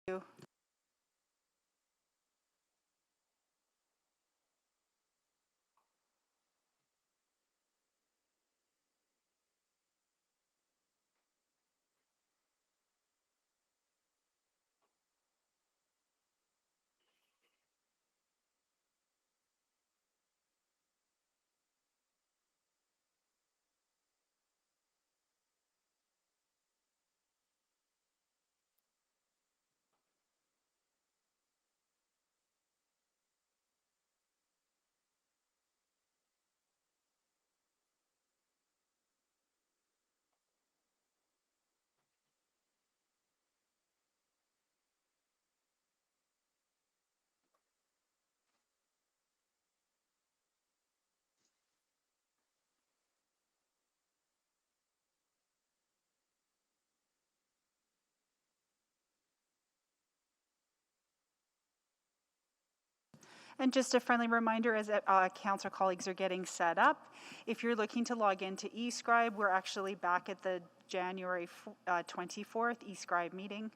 you. And just a friendly reminder as council colleagues are getting set up, if you're looking to log into eScribe, we're actually back at the January 24th eScribe meeting.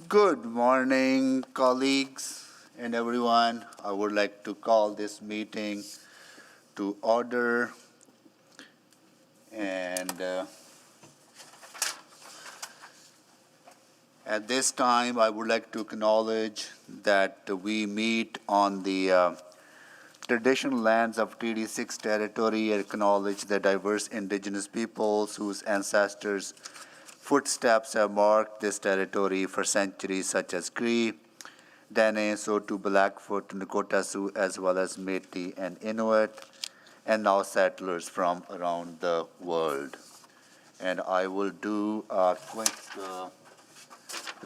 Good morning, colleagues and everyone. I would like to call this meeting to order. And at this time, I would like to acknowledge that we meet on the traditional lands of TD6 territory and acknowledge the diverse indigenous peoples whose ancestors' footsteps have marked this territory for centuries, such as Cree, Dene, Sotu, Blackfoot, Nakota Sioux, as well as Métis and Inuit, and now settlers from around the world. And I will do a quick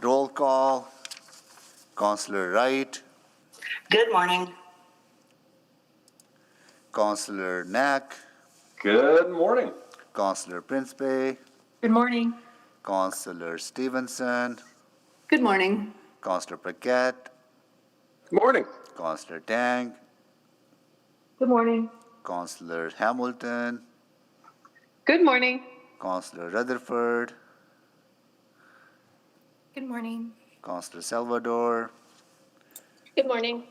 roll call. Councillor Wright. Good morning. Councillor Knack. Good morning. Councillor Principe. Good morning. Councillor Stevenson. Good morning. Councillor Paquette. Good morning. Councillor Tang. Good morning. Councillor Hamilton, Good morning. Councillor Rutherford, Good morning. Councillor Salvador, Good morning.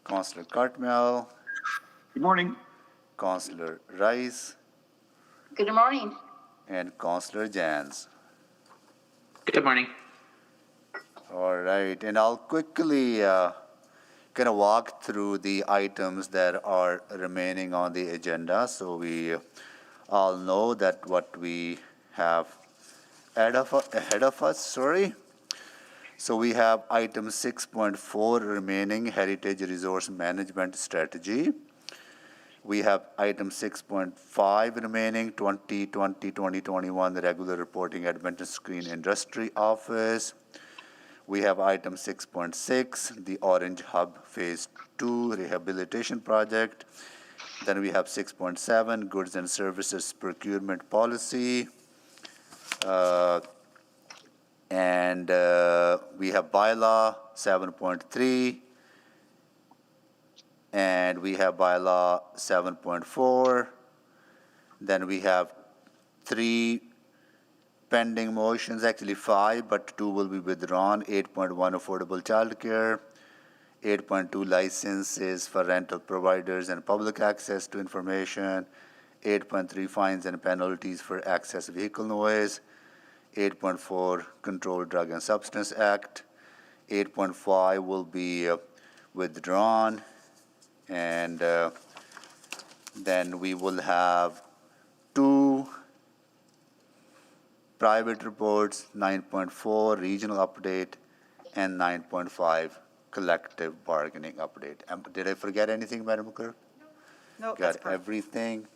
Councillor Cartmel, Good morning. Councillor Rice, Good morning. and Councillor Jans. Good morning. All right, and I'll quickly kind of walk through the items that are remaining on the agenda, so we all know that what we have ahead of us. So we have item 6.4 remaining, Heritage Resource Management Strategy. We have item 6.5 remaining, 2020-2021 regular reporting Edmonton Screen Industry Office. We have item 6.6, the Orange Hub Phase 2 Rehabilitation Project. Then we have 6.7, Goods and Services Procurement Policy. And we have bylaw 7.3. And we have bylaw 7.4. Then we have 3 pending motions, actually 5, but 2 will be withdrawn. 8.1 affordable childcare, 8.2 licenses for rental providers and public access to information, 8.3 fines and penalties for excess vehicle noise, 8.4 Controlled Drug and Substance Act, 8.5 will be withdrawn, and then we will have 2 private reports, 9.4 regional update, and 9.5 collective bargaining update. Did I forget anything, Madam Clerk? No, that's Got perfect. everything.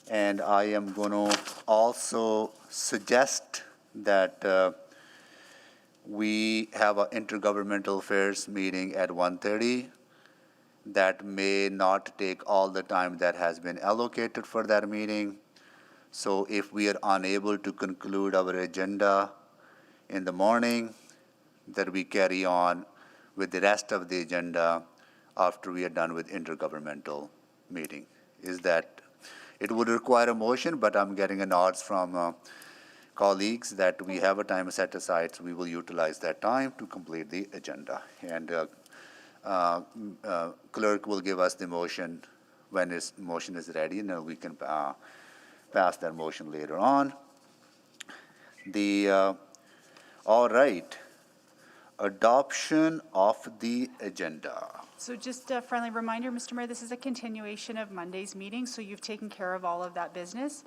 And I am going to also suggest that we have an intergovernmental affairs meeting at 1:30. That may not take all the time that has been allocated for that meeting. So if we are unable to conclude our agenda in the morning, that we carry on with the rest of the agenda after we are done with intergovernmental meeting. Is that, it would require a motion, but I'm getting a nods from colleagues that we have a time set aside, so we will utilize that time to complete the agenda. And clerk will give us the motion when his motion is ready, and then we can pass that motion later on. All right, adoption of the agenda. So just a friendly reminder, Mr. Mayor, this is a continuation of Monday's meeting, so you've taken care of all of that business.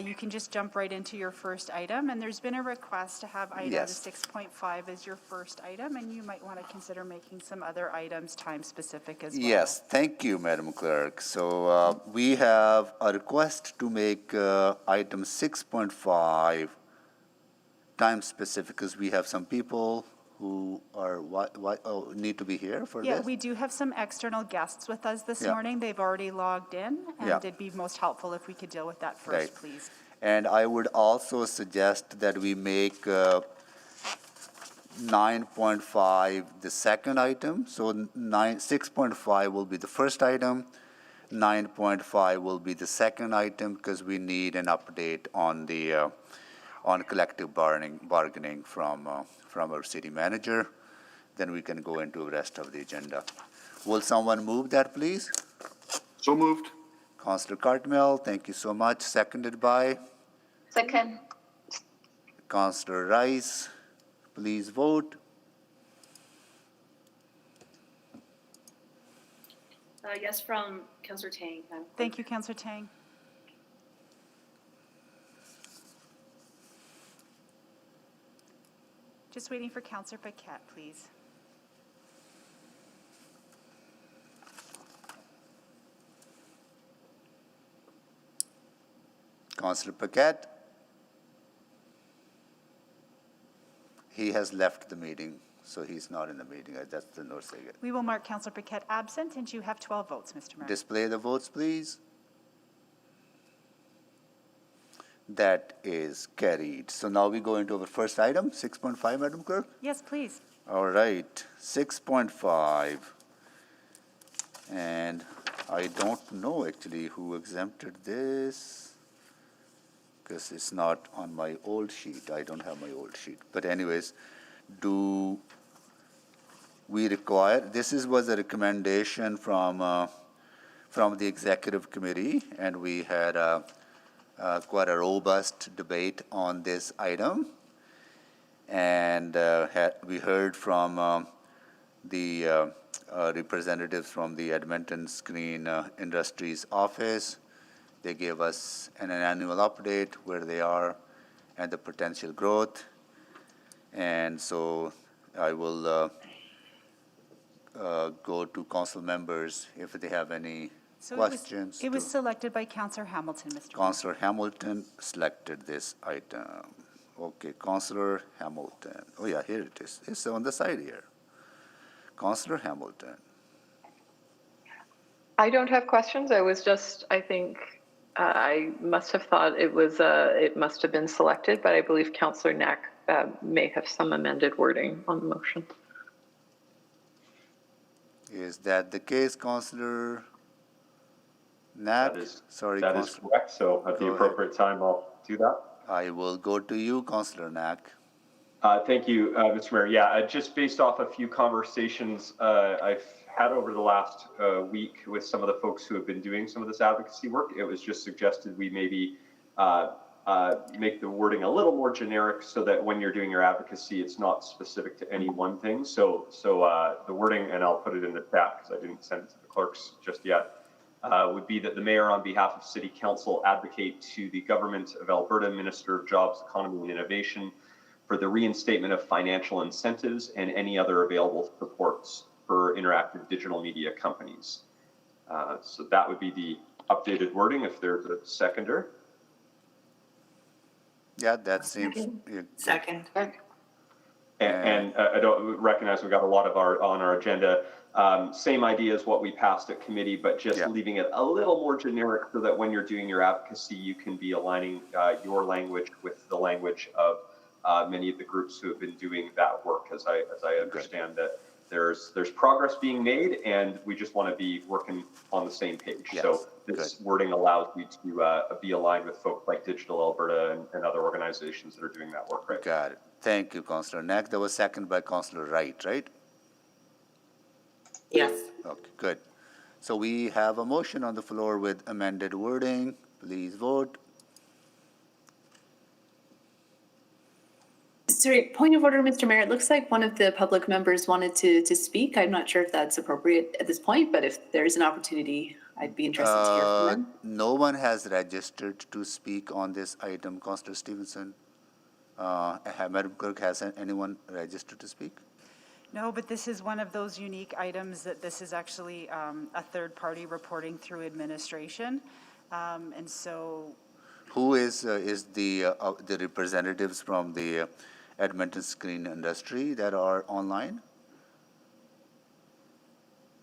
You can just jump right into your first item, and there's been a request to have item Yes. 6.5 as your first item, and you might want to consider making some other items time-specific as well. Yes, thank you, Madam Clerk. So we have a request to make item 6.5 time-specific, because we have some people who are, need to be here for Yeah, this? we do have some external guests with us this Yeah. morning. They've already logged in, and Yeah. it'd be most helpful if we could deal with that first, Right. please. And I would also suggest that we make 9.5 the second item. So 6.5 will be the first item. 9.5 will be the second item, because we need an update on the on collective bargaining from our city manager. Then we can go into the rest of the agenda. Will someone move that, please? So moved. Councillor Cartmel, thank you so much. Seconded by Second. Councillor Rice. Please vote. Yes, from Councillor Tang. Thank you, Councillor Tang. Just waiting for Councillor Paquette, please. Councillor Paquette. He has left the meeting, so he's not in the meeting. That's the notice I get. We will mark Councillor Paquette absent, and you have 12 votes, Mr. Mayor. Display the votes, please. That is carried. So now we go into our first item, 6.5, Madam Clerk. Yes, please. All right, 6.5. And I don't know actually who exempted this, because it's not on my old sheet. I don't have my old sheet. But anyways, do we require, was a recommendation from the executive committee, and we had quite a robust debate on this item. And we heard from the representatives from the Edmonton Screen Industries office. They gave us an annual update where they are and the potential growth. And so I will go to council members if they have any So questions. it was selected by Councillor Hamilton, Mr. Mayor. Councillor Hamilton selected this item. Okay, Councillor Hamilton. Oh yeah, here it is. It's on the side here. Councillor Hamilton. I don't have questions. I think I must have thought it must have been selected, but I believe Councillor Knack may have some amended wording on the motion. Is that the case, Councillor Knack? That is correct. So at the appropriate time, I'll do that. I will go to you, Councillor Knack. Thank you, Mr. Mayor. Yeah, just based off a few conversations I've had over the last week with some of the folks who have been doing some of this advocacy work, it was just suggested we maybe make the wording a little more generic so that when you're doing your advocacy, it's not specific to any one thing. So the wording, and I'll put it in the chat because I didn't send it to the clerks just yet, would be that the mayor on behalf of City Council advocate to the Government of Alberta Minister of Jobs, Economy and Innovation for the reinstatement of financial incentives and any other available supports for interactive digital media companies. So that would be the updated wording if there's a seconder. Yeah, that seems. Second. And I don't recognize we've got a lot of on our agenda. Same idea as what we passed at committee, but just leaving it a little more generic so that when you're doing your advocacy, you can be aligning your language with the language of many of the groups who have been doing that work. As I understand that there's progress being made, and we just want to be working on the same page. Yes. So this wording allows me to be aligned with folks like Digital Alberta and other organizations that are doing that work. Right. Got it. Thank you, Councillor Knack. That was seconded by Councillor Wright, right? Yes. Okay, good. So we have a motion on the floor with amended wording. Please vote. Sorry, point of order, Mr. Mayor. It looks like one of the public members wanted to speak. I'm not sure if that's appropriate at this point, but if there is an opportunity, I'd be interested to hear from them. No one has registered to speak on this item, Councillor Stevenson. Madam Clerk, has anyone registered to speak? No, but this is one of those unique items that this is actually a third party reporting through administration. And so. Who is the representatives from the Edmonton Screen Industry that are online?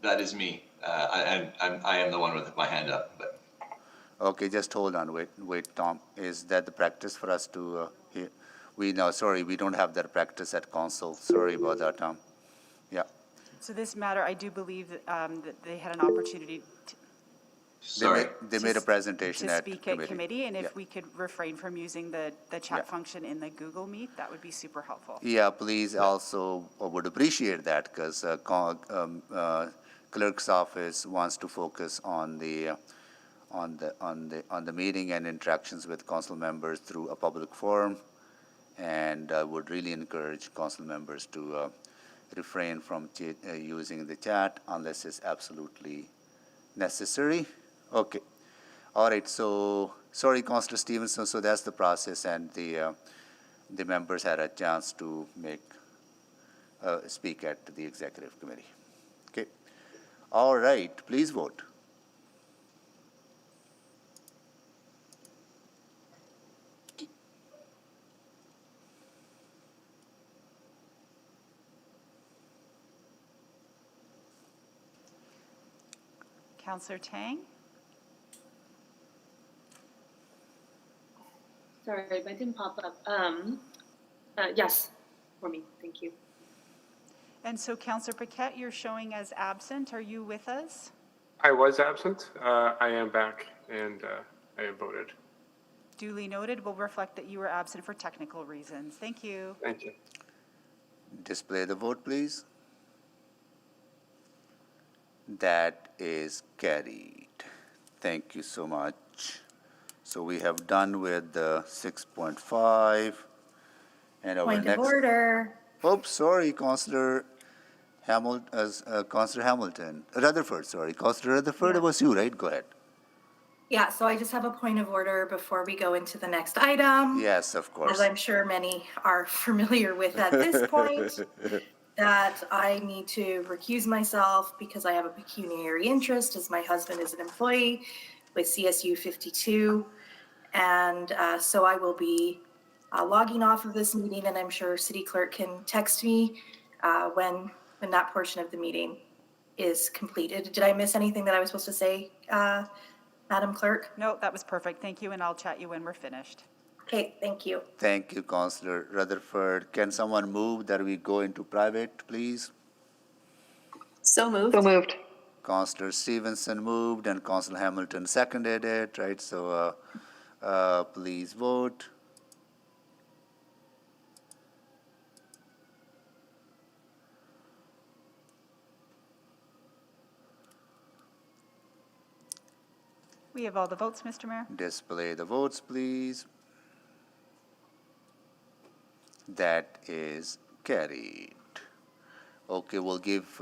That is me. I am the one with my hand up. But. Okay, just hold on. Wait, Tom. Is that the practice for us to hear? We don't have that practice at council. Sorry about that, Tom. Yeah. So this matter, I do believe that they had an opportunity to. Sorry. They made a presentation to at speak committee. at committee, and if we could refrain from using the chat function in the Google Meet, that would be super helpful. Yeah, please. Also, would appreciate that because clerk's office wants to focus on the meeting and interactions with council members through a public forum, and I would really encourage council members to refrain from using the chat unless it's absolutely necessary. Okay. All right. So sorry, Councillor Stevenson. So that's the process, and the members had a chance to speak at the executive committee. Okay. All right. Please vote. Councillor Tang? Sorry, my didn't pop up. Yes, for me. Thank you. And so Councillor Paquette, you're showing as absent. Are you with us? I was absent. I am back, and I have voted. Duly noted. We'll reflect that you were absent for technical reasons. Thank you. Thank you. Display the vote, please. That is carried. Thank you so much. So we have done with the 6.5. And our Point next. of order. Oops, sorry, Councillor Hamilton. Rutherford, sorry. Councillor Rutherford, Yeah. it was you, right? Go ahead. Yeah, so I just have a point of order before we go into the next item. Yes, of course. As I'm sure many are familiar with at this point, that I need to recuse myself because I have a pecuniary interest as my husband is an employee with CSU 52. And so I will be logging off of this meeting, and I'm sure City Clerk can text me when that portion of the meeting is completed. Did I miss anything that I was supposed to say, Madam Clerk? No, that was perfect. Thank you, and I'll chat you when we're finished. Okay, thank you. Thank you, Councillor Rutherford. Can someone move that we go into private, please? So moved. So moved. Councillor Stevenson moved and Councillor Hamilton seconded it, right? So please vote. We have all the votes, Mr. Mayor. Display the votes, please. That is carried. Okay, we'll give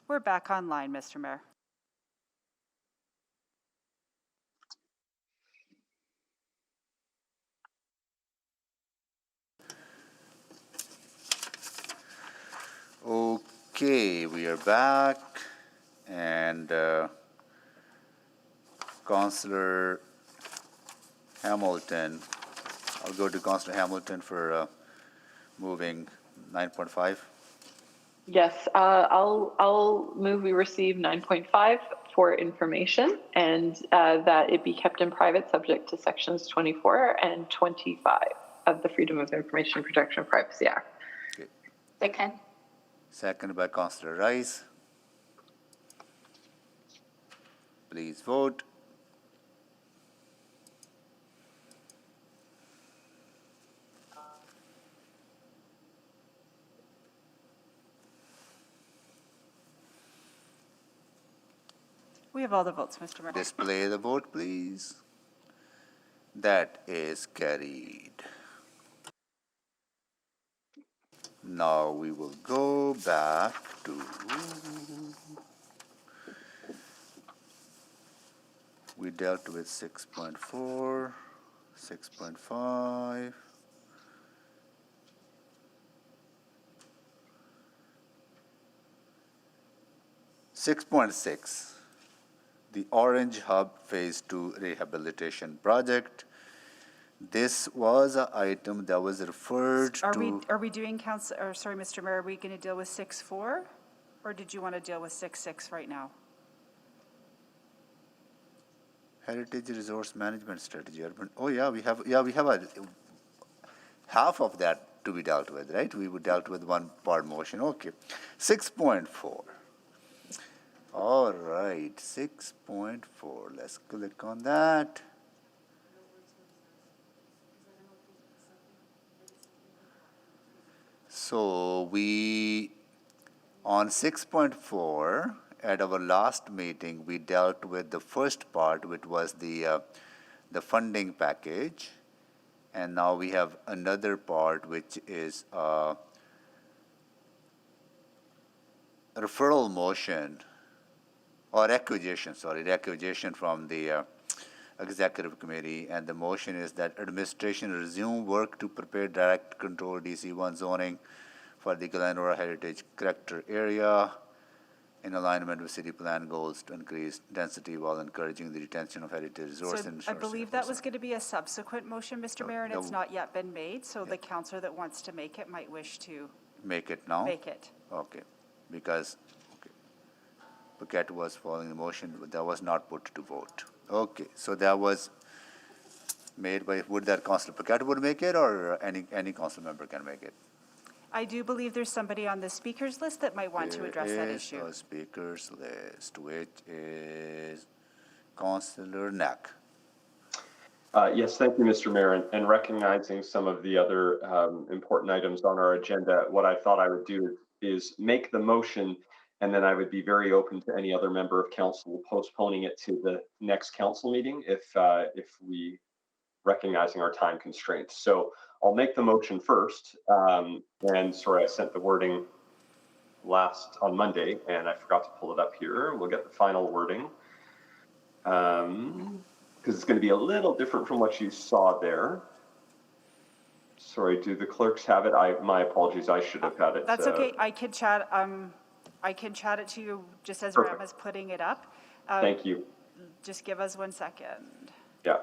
We're back online, Mr. Mayor. Okay, we are back, and Councillor Hamilton, I'll go to Councillor Hamilton for moving 9.5. Yes, I'll move we receive 9.5 for information and that it be kept in private subject to sections 24 and 25 of the Freedom of Information Protection and Privacy Act. Okay. Second. Seconded by Councillor Rice. Please vote. We have all the votes, Mr. Mayor. Display the vote, please. That is carried. Now we will go back to, we dealt with 6.4, 6.5. 6.6, the Orange Hub Phase 2 Rehabilitation Project. This was an item that was referred to. Are we doing Mr. Mayor, are we going to deal with 6.4? Or did you want to deal with 6.6 right now? Heritage Resource Management Strategy. Oh yeah, we have a half of that to be dealt with, right? We dealt with one part motion. Okay, 6.4. All right, 6.4. Let's click on that. So we, on 6.4, at our last meeting, we dealt with the first part, which was the funding package. And now we have another part, which is referral motion, or requisition from the executive committee. And the motion is that administration resume work to prepare direct control DC1 zoning for the Glenora Heritage Character Area in alignment with city plan goals to increase density while encouraging the retention of heritage resources. So I believe that was going to be a subsequent motion, Mr. Mayor, and it's not yet been made. So the councillor that wants to make it might wish to make it now? make it. Okay, because Paquette was following the motion, but that was not put to vote. Okay, so that was made by, would that Councillor Paquette would make it, or any council member can make it? I do believe there's somebody on the speakers list that might want to address that issue. There is a speakers list, which is Councillor Knack. Yes, thank you, Mr. Mayor. And recognizing some of the other important items on our agenda, what I thought I would do is make the motion, and then I would be very open to any other member of council postponing it to the next council meeting if we, recognizing our time constraints. So I'll make the motion first. And sorry, I sent the wording on Monday, and I forgot to pull it up here. We'll get the final wording. Because it's going to be a little different from what you saw there. Sorry, do the clerks have it? My apologies, I should have had it. That's okay. I can chat it to you just as Ram is putting it up. Thank you. Just give us 1 second. Yeah.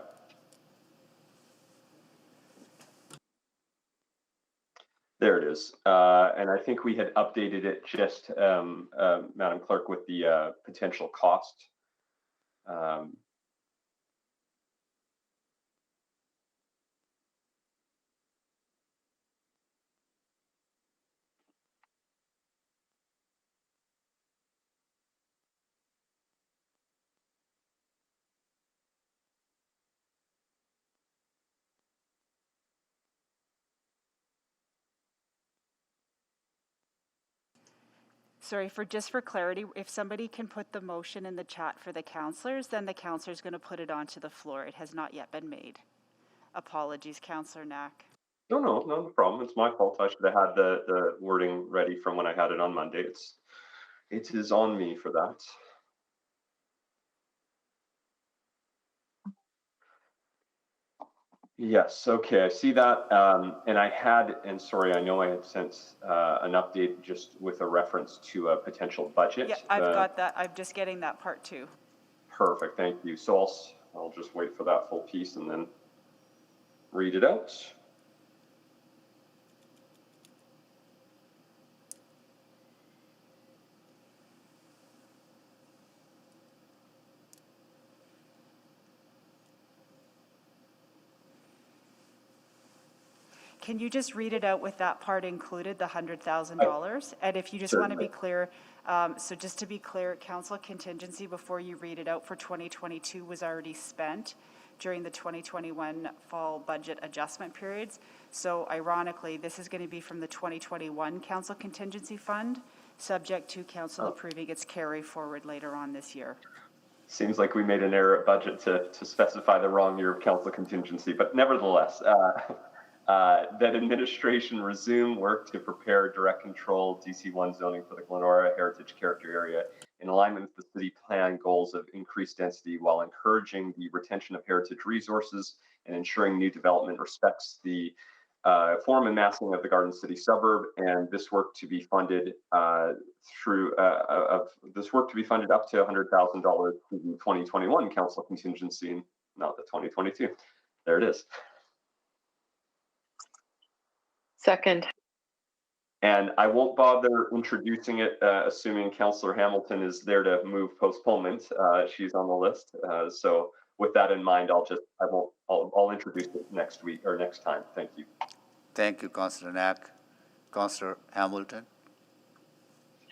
There it is. And I think we had updated it just, Madam Clerk, with the potential cost. Sorry, just for clarity, if somebody can put the motion in the chat for the councillors, then the councillor's going to put it onto the floor. It has not yet been made. Apologies, Councillor Knack. No problem. It's my fault. I should have had the wording ready from when I had it on Monday. It is on me for that. Yes, okay, I see that. And I had, and sorry, I know I had sent an update just with a reference to a potential budget. Yeah, I've got that. I'm just getting that part too. Perfect, thank you. So I'll just wait for that full piece and then read it out. Can you just read it out with that part included, the $100,000? And if you just want to be clear, so just to be clear, council contingency before you read it out for 2022 was already spent during the 2021 fall budget adjustment periods. So ironically, this is going to be from the 2021 council contingency fund, subject to council approving its carry forward later on this year. Seems like we made an error at budget to specify the wrong year of council contingency, but nevertheless, that administration resume work to prepare direct control DC1 zoning for the Glenora Heritage Character Area in alignment with the city plan goals of increased density while encouraging the retention of heritage resources and ensuring new development respects the form and massing of the Garden City suburb, and this work to be funded up to $100,000 through the 2021 council contingency, not the 2022. There it is. Second. And I won't bother introducing it, assuming Councillor Hamilton is there to move postponement. She's on the list. So with that in mind, I'll introduce it next week or next time. Thank you. Thank you, Councillor Knack. Councillor Hamilton?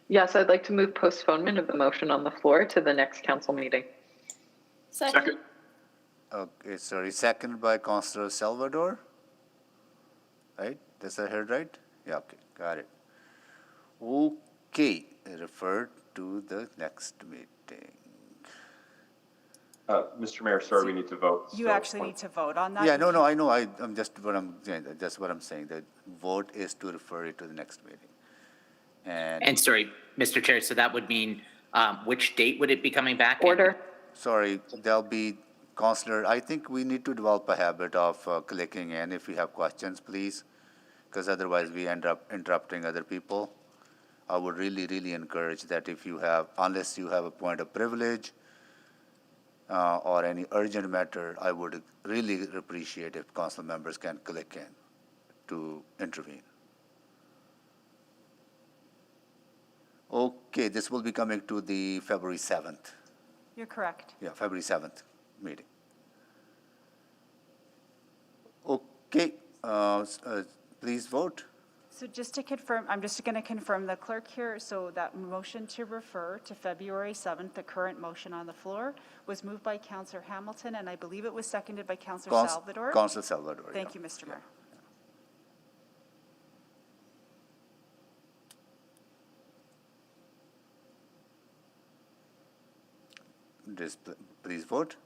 Yes, I'd like to move postponement of the motion on the floor to the next council meeting. Second. Okay, sorry, second by Councillor Salvador? Right? Is that heard right? Yeah, okay, got it. Okay, referred to the next meeting. Mr. Mayor, sorry, we need to vote. You actually need to vote on that? Yeah, no, I know, I'm just what I'm saying, that's what I'm saying, the vote is to refer it to the next meeting. And sorry, Mr. Chair, so that would mean, which date would it be coming back? Order. Sorry, there'll be, Councillor, I think we need to develop a habit of clicking in if we have questions, please, because otherwise we end up interrupting other people. I would really, really encourage that if you have, unless you have a point of privilege or any urgent matter, I would really appreciate if council members can click in to intervene. Okay, this will be coming to the February 7th. You're correct. Yeah, February 7th meeting. Okay, please vote. So just to confirm, I'm just going to confirm the clerk here. So that motion to refer to February 7th, the current motion on the floor, was moved by Councillor Hamilton, and I believe it was seconded by Councillor Salvador. Councillor Salvador. Thank you, Mr. Mayor. Just please vote.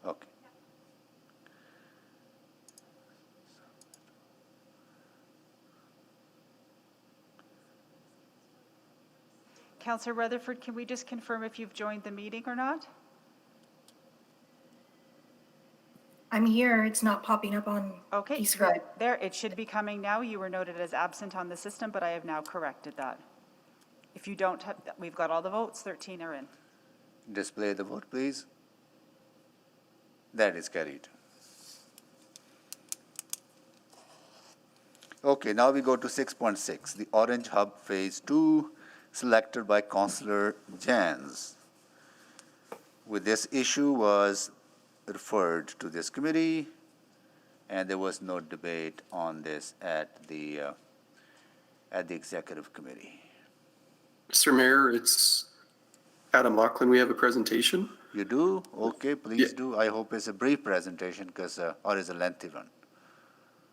Okay. Councillor Rutherford, can we just confirm if you've joined the meeting or not? I'm here. It's not popping up on Okay, eScribe. there, it should be coming now. You were noted as absent on the system, but I have now corrected that. If you don't have, we've got all the votes, 13 are in. Display the vote, please. That is carried. Okay, now we go to 6.6, the Orange Hub Phase 2, selected by Councillor Jans. With this issue was referred to this committee, and there was no debate on this at the executive committee. Mr. Mayor, it's Adam Lachlan. We have a presentation. You do? Okay, please do. I hope it's a brief presentation because, or is a lengthy one.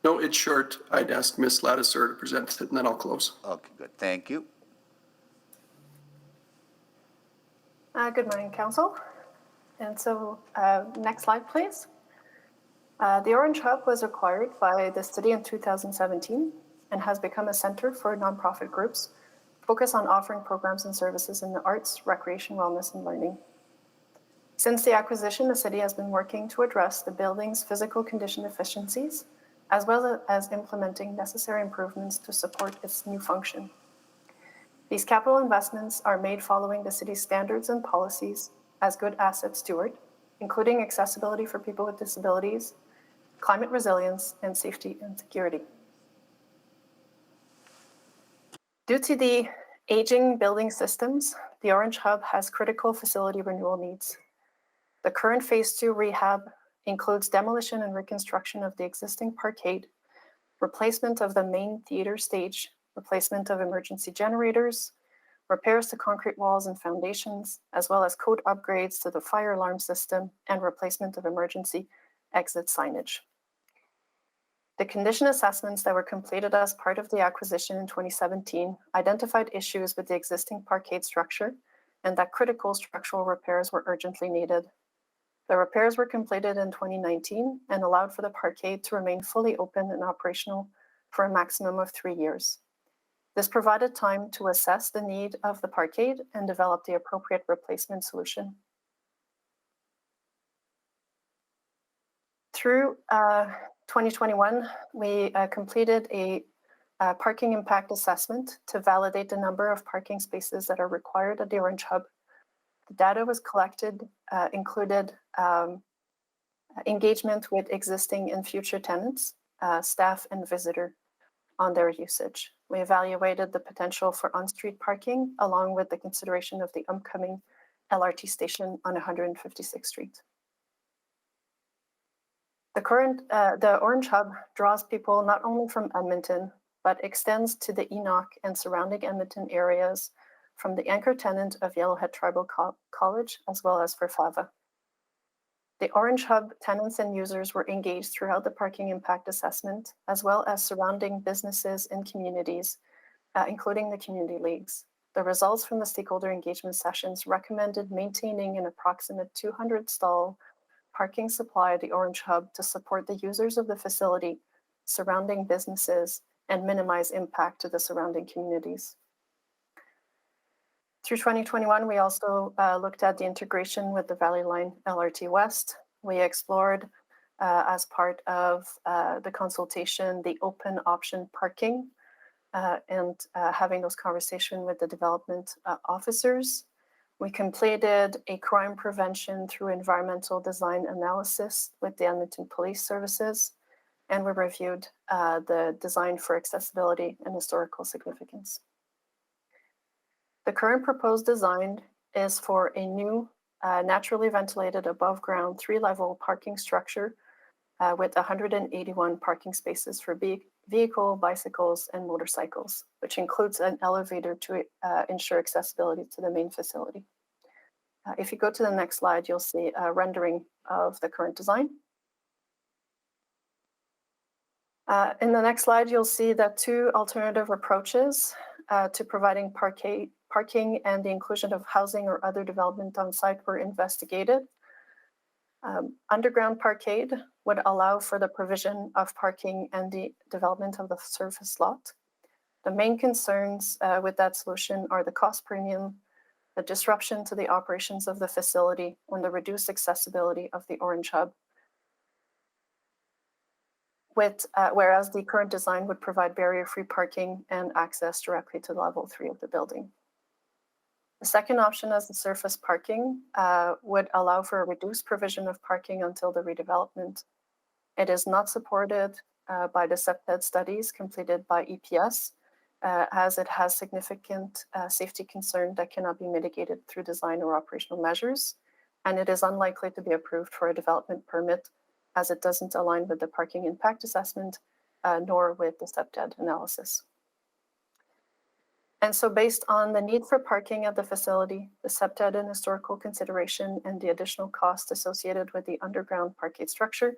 No, it's short. I'd ask Ms. Ladisar to present it, and then I'll close. Okay, good. Thank you. Good morning, Council. And so, next slide, please. The Orange Hub was acquired by the city in 2017 and has become a center for nonprofit groups focus on offering programs and services in the arts, recreation, wellness, and learning. Since the acquisition, the city has been working to address the building's physical condition deficiencies, as well as implementing necessary improvements to support its new function. These capital investments are made following the city's standards and policies as good asset steward, including accessibility for people with disabilities, climate resilience, and safety and security. Due to the aging building systems, the Orange Hub has critical facility renewal needs. The current Phase 2 rehab includes demolition and reconstruction of the existing parkade, replacement of the main theater stage, replacement of emergency generators, repairs to concrete walls and foundations, as well as code upgrades to the fire alarm system and replacement of emergency exit signage. The condition assessments that were completed as part of the acquisition in 2017 identified issues with the existing parkade structure and that critical structural repairs were urgently needed. The repairs were completed in 2019 and allowed for the parkade to remain fully open and operational for a maximum of 3 years. This provided time to assess the need of the parkade and develop the appropriate replacement solution. Through 2021, we completed a parking impact assessment to validate the number of parking spaces that are required at the Orange Hub. The data was collected, included engagement with existing and future tenants, staff, and visitor on their usage. We evaluated the potential for on-street parking along with the consideration of the upcoming LRT station on 156th Street. The Orange Hub draws people not only from Edmonton, but extends to the Enoch and surrounding Edmonton areas from the anchor tenant of Yellowhead Tribal College, as well as for Flava. The Orange Hub tenants and users were engaged throughout the parking impact assessment, as well as surrounding businesses and communities, including the community leagues. The results from the stakeholder engagement sessions recommended maintaining an approximate 200 stall parking supply at the Orange Hub to support the users of the facility, surrounding businesses, and minimize impact to the surrounding communities. Through 2021, we also looked at the integration with the Valley Line LRT West. We explored, as part of the consultation, the open option parking and having those conversations with the development officers. We completed a crime prevention through environmental design analysis with the Edmonton Police Services, and we reviewed the design for accessibility and historical significance. The current proposed design is for a new naturally ventilated above ground 3-level parking structure with 181 parking spaces for vehicle, bicycles, and motorcycles, which includes an elevator to ensure accessibility to the main facility. If you go to the next slide, you'll see a rendering of the current design. In the next slide, you'll see that 2 alternative approaches to providing parking and the inclusion of housing or other development on site were investigated. Underground parkade would allow for the provision of parking and the development of the surface lot. The main concerns with that solution are the cost premium, the disruption to the operations of the facility, and the reduced accessibility of the Orange Hub. Whereas the current design would provide barrier-free parking and access directly to level 3 of the building. The second option as the surface parking would allow for a reduced provision of parking until the redevelopment. It is not supported by the SEPTED studies completed by EPS, as it has significant safety concern that cannot be mitigated through design or operational measures, and it is unlikely to be approved for a development permit as it doesn't align with the parking impact assessment nor with the SEPTED analysis. And so based on the need for parking at the facility, the SEPTED and historical consideration, and the additional cost associated with the underground parkade structure,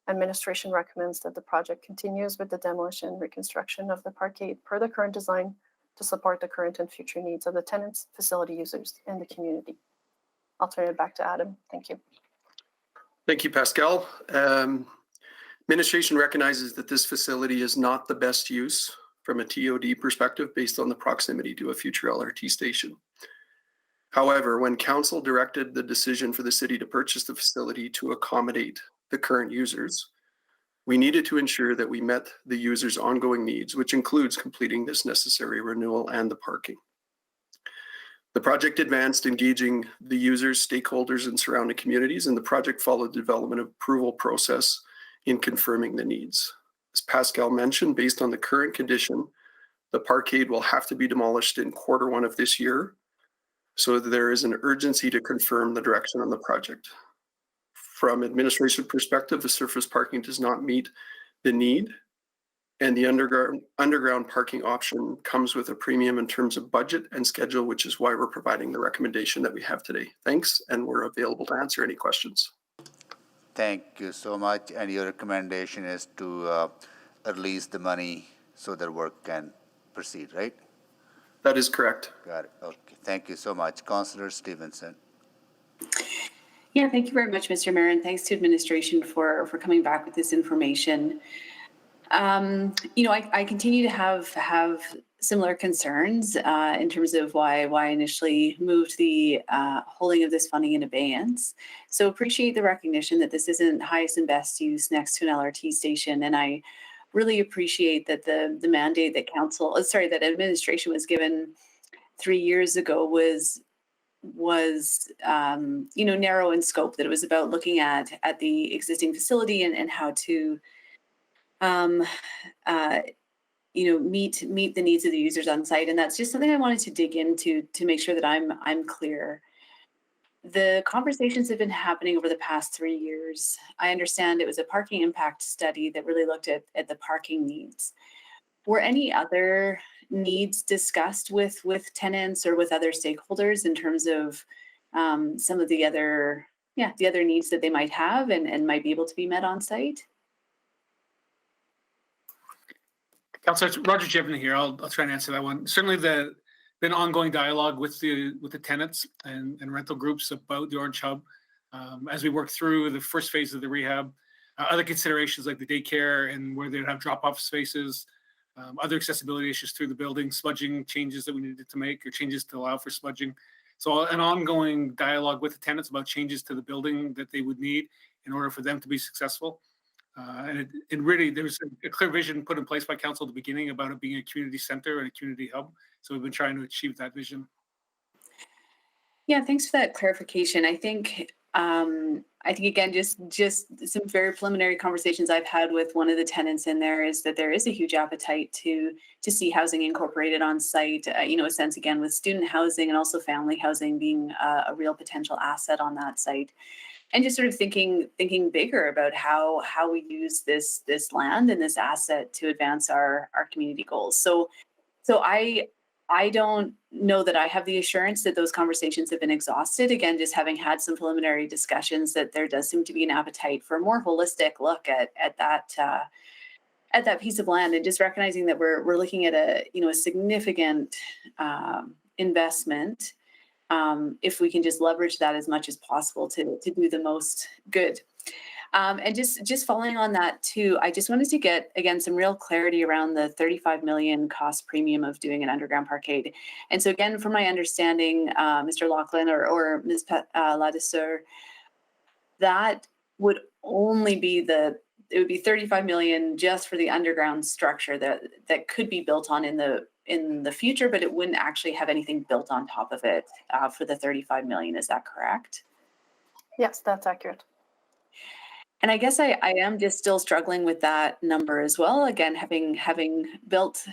administration recommends that the project continues with the demolition and reconstruction of the parkade per the current design to support the current and future needs of the tenants, facility users, and the community. I'll turn it back to Adam. Thank you. Thank you, Pascal. Administration recognizes that this facility is not the best use from a TOD perspective based on the proximity to a future LRT station. However, when council directed the decision for the city to purchase the facility to accommodate the current users, we needed to ensure that we met the users' ongoing needs, which includes completing this necessary renewal and the parking. The project advanced engaging the users, stakeholders, and surrounding communities, and the project followed the development approval process in confirming the needs. As Pascal mentioned, based on the current condition, the parkade will have to be demolished in Q1 of this year, so there is an urgency to confirm the direction on the project. From administration perspective, the surface parking does not meet the need, and the underground parking option comes with a premium in terms of budget and schedule, which is why we're providing the recommendation that we have today. Thanks, and we're available to answer any questions. Thank you so much. And your recommendation is to release the money so that work can proceed, right? That is correct. Got it. Okay. Thank you so much. Councillor Stevenson. Yeah, thank you very much, Mr. Mayor, and thanks to administration for coming back with this information. I continue to have similar concerns in terms of why I initially moved the holding of this funding in abeyance. So appreciate the recognition that this isn't highest and best use next to an LRT station, and I really appreciate that the mandate that that administration was given 3 years ago was narrow in scope, that it was about looking at the existing facility and how to meet the needs of the users on site. And that's just something I wanted to dig into to make sure that I'm clear. The conversations have been happening over the past 3 years. I understand it was a parking impact study that really looked at the parking needs. Were any other needs discussed with tenants or with other stakeholders in terms of some of the other needs that they might have and might be able to be met on site? Councillor, it's Roger Jevon here. I'll try and answer that one. Certainly, been ongoing dialogue with the tenants and rental groups about the Orange Hub as we work through the first phase of the rehab. Other considerations like the daycare and where they'd have drop-off spaces, other accessibility issues through the building, smudging changes that we needed to make or changes to allow for smudging. So an ongoing dialogue with the tenants about changes to the building that they would need in order for them to be successful. And really, there's a clear vision put in place by council at the beginning about it being a community center and a community hub. So we've been trying to achieve that vision. Yeah, thanks for that clarification. I think again, just some very preliminary conversations I've had with one of the tenants in there is that there is a huge appetite to see housing incorporated on site. A sense again with student housing and also family housing being a real potential asset on that site. And just sort of thinking bigger about how we use this land and this asset to advance our community goals. So I don't know that I have the assurance that those conversations have been exhausted. Again, just having had some preliminary discussions, that there does seem to be an appetite for a more holistic look at that piece of land, and just recognizing that we're looking at a significant investment. If we can just leverage that as much as possible to do the most good. And just following on that too, I just wanted to get, again, some real clarity around the 35 million cost premium of doing an underground parkade. And so again, from my understanding, Mr. Laughlin or Ms. Ladesseur, that would only be it would be 35 million just for the underground structure that could be built on in the future, but it wouldn't actually have anything built on top of it for the 35 million. Is that correct? Yes, that's accurate. And I guess I am just still struggling with that number as well. Again, having built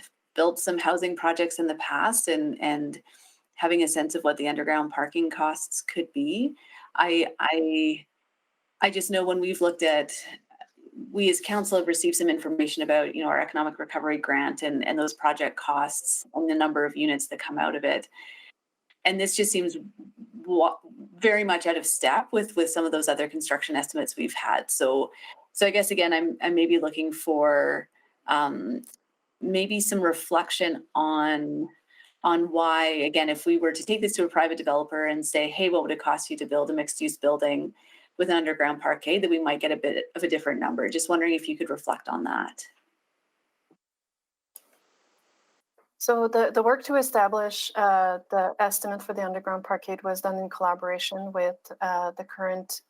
some housing projects in the past and having a sense of what the underground parking costs could be, I just know when we've looked at, we as council have received some information about our economic recovery grant and those project costs and the number of units that come out of it. And this just seems very much out of step with some of those other construction estimates we've had. So I guess again, I'm maybe looking for maybe some reflection on why, again, if we were to take this to a private developer and say, hey, what would it cost you to build a mixed use building with an underground parkade, that we might get a bit of a different number. Just wondering if you could reflect on that. So the work to establish the estimate for the underground parkade was done in collaboration with the current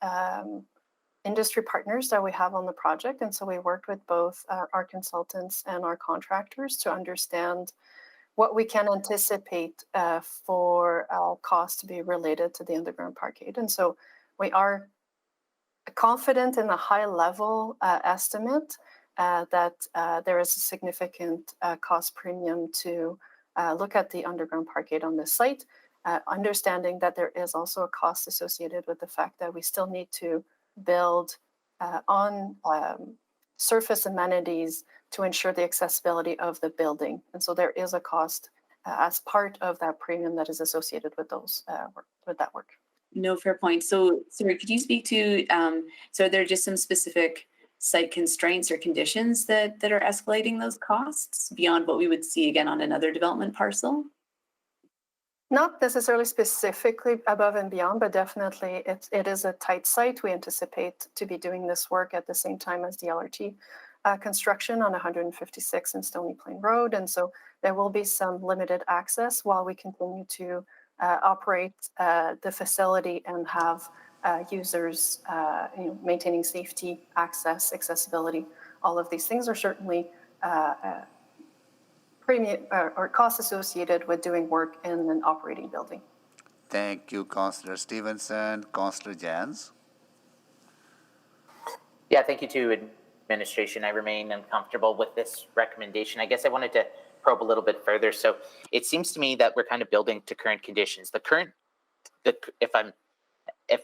industry partners that we have on the project. And so we worked with both our consultants and our contractors to understand what we can anticipate for costs to be related to the underground parkade. And so we are confident in a high level estimate that there is a significant cost premium to look at the underground parkade on this site, understanding that there is also a cost associated with the fact that we still need to build on surface amenities to ensure the accessibility of the building. And so there is a cost as part of that premium that is associated with those with that work. No, fair point. So, sorry, could you speak to, so are there just some specific site constraints or conditions that are escalating those costs beyond what we would see again on another development parcel? Not necessarily specifically above and beyond, but definitely it is a tight site. We anticipate to be doing this work at the same time as the LRT construction on 156 and Stony Plain Road. And so there will be some limited access while we continue to operate the facility and have users maintaining safety, access, accessibility. All of these things are certainly premium or costs associated with doing work in an operating building. Thank you, Councillor Stevenson. Councillor Jans. Yeah, thank you to administration. I remain uncomfortable with this recommendation. I guess I wanted to probe a little bit further. So it seems to me that we're kind of building to current conditions. If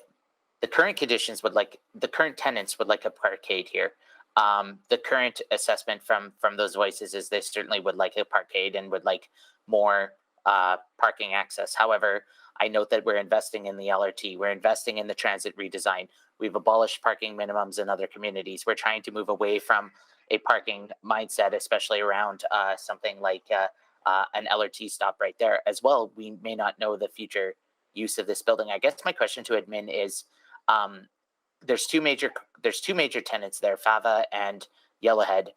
the current conditions would like, the current tenants would like a parkade here. The current assessment from those voices is they certainly would like a parkade and would like more parking access. However, I note that we're investing in the LRT. We're investing in the transit redesign. We've abolished parking minimums in other communities. We're trying to move away from a parking mindset, especially around something like an LRT stop right there. As well, we may not know the future use of this building. I guess my question to admin is, there's two major tenants there, Fava and Yellowhead.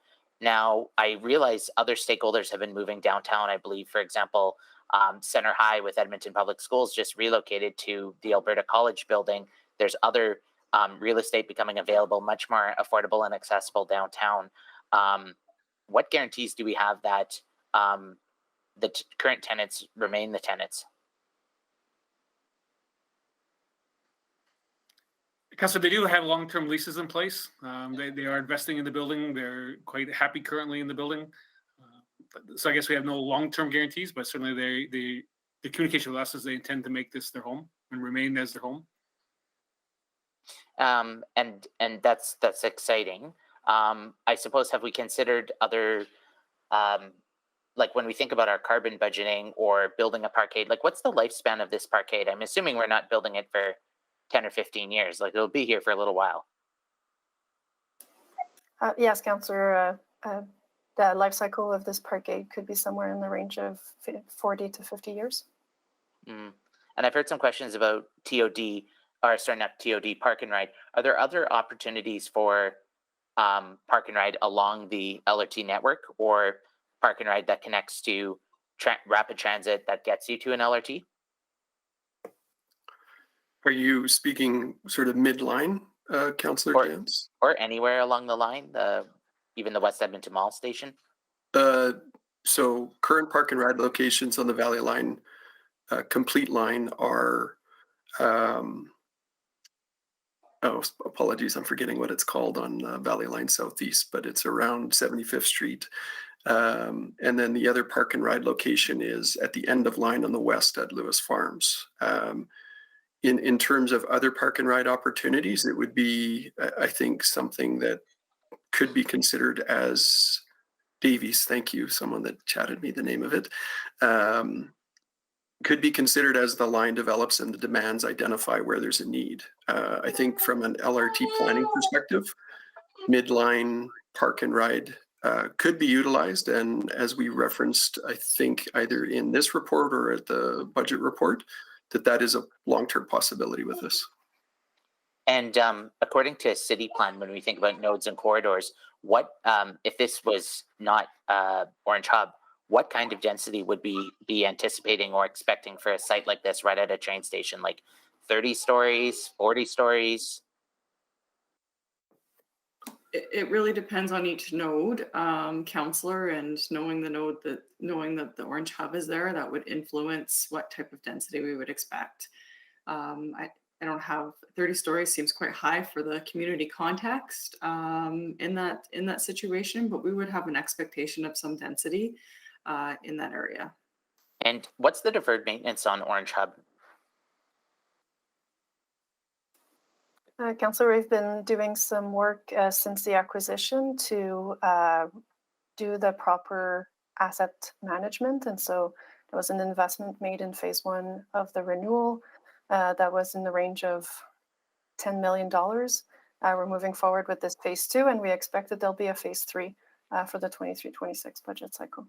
Now, I realize other stakeholders have been moving downtown. I believe, for example, Center High with Edmonton Public Schools just relocated to the Alberta College building. There's other real estate becoming available, much more affordable and accessible downtown. What guarantees do we have that the current tenants remain the tenants? Councillor, they do have long-term leases in place. They are investing in the building. They're quite happy currently in the building. So I guess we have no long-term guarantees, but certainly the communication with us is they intend to make this their home and remain as their home. And that's exciting. I suppose, have we considered other, like when we think about our carbon budgeting or building a parkade, like what's the lifespan of this parkade? I'm assuming we're not building it for 10 or 15 years, like it'll be here for a little while. Yes, Councillor, the life cycle of this parkade could be somewhere in the range of 40 to 50 years. And I've heard some questions about TOD, or sorry, not TOD, Park and Ride. Are there other opportunities for Park and Ride along the LRT network, or Park and Ride that connects to rapid transit that gets you to an LRT? Are you speaking sort of midline, Councillor Jans? Or anywhere along the line, even the West Edmonton Mall station? So current Park and Ride locations on the Valley Line, complete line are, apologies, I'm forgetting what it's called on Valley Line Southeast, but it's around 75th Street. And then the other Park and Ride location is at the end of line on the west at Lewis Farms. In terms of other Park and Ride opportunities, it would be, I think, something that could be considered as Davies, thank you, someone that chatted me the name of it, could be considered as the line develops and the demands identify where there's a need. I think from an LRT planning perspective, midline Park and Ride could be utilized. And as we referenced, I think either in this report or at the budget report, that is a long-term possibility with this. And according to city plan, when we think about nodes and corridors, what if this was not Orange Hub, what kind of density would be anticipating or expecting for a site like this right at a train station? Like 30 stories, 40 stories? It really depends on each node, counselor, and knowing that the Orange Hub is there, that would influence what type of density we would expect. I don't have 30 stories seems quite high for the community context in that situation, but we would have an expectation of some density in that area. And what's the deferred maintenance on Orange Hub? Councillor, we've been doing some work since the acquisition to do the proper asset management. And so there was an investment made in phase 1 of the renewal that was in the range of $10 million. We're moving forward with this phase 2, and we expect that there'll be a phase 3 for the 23-26 budget cycle.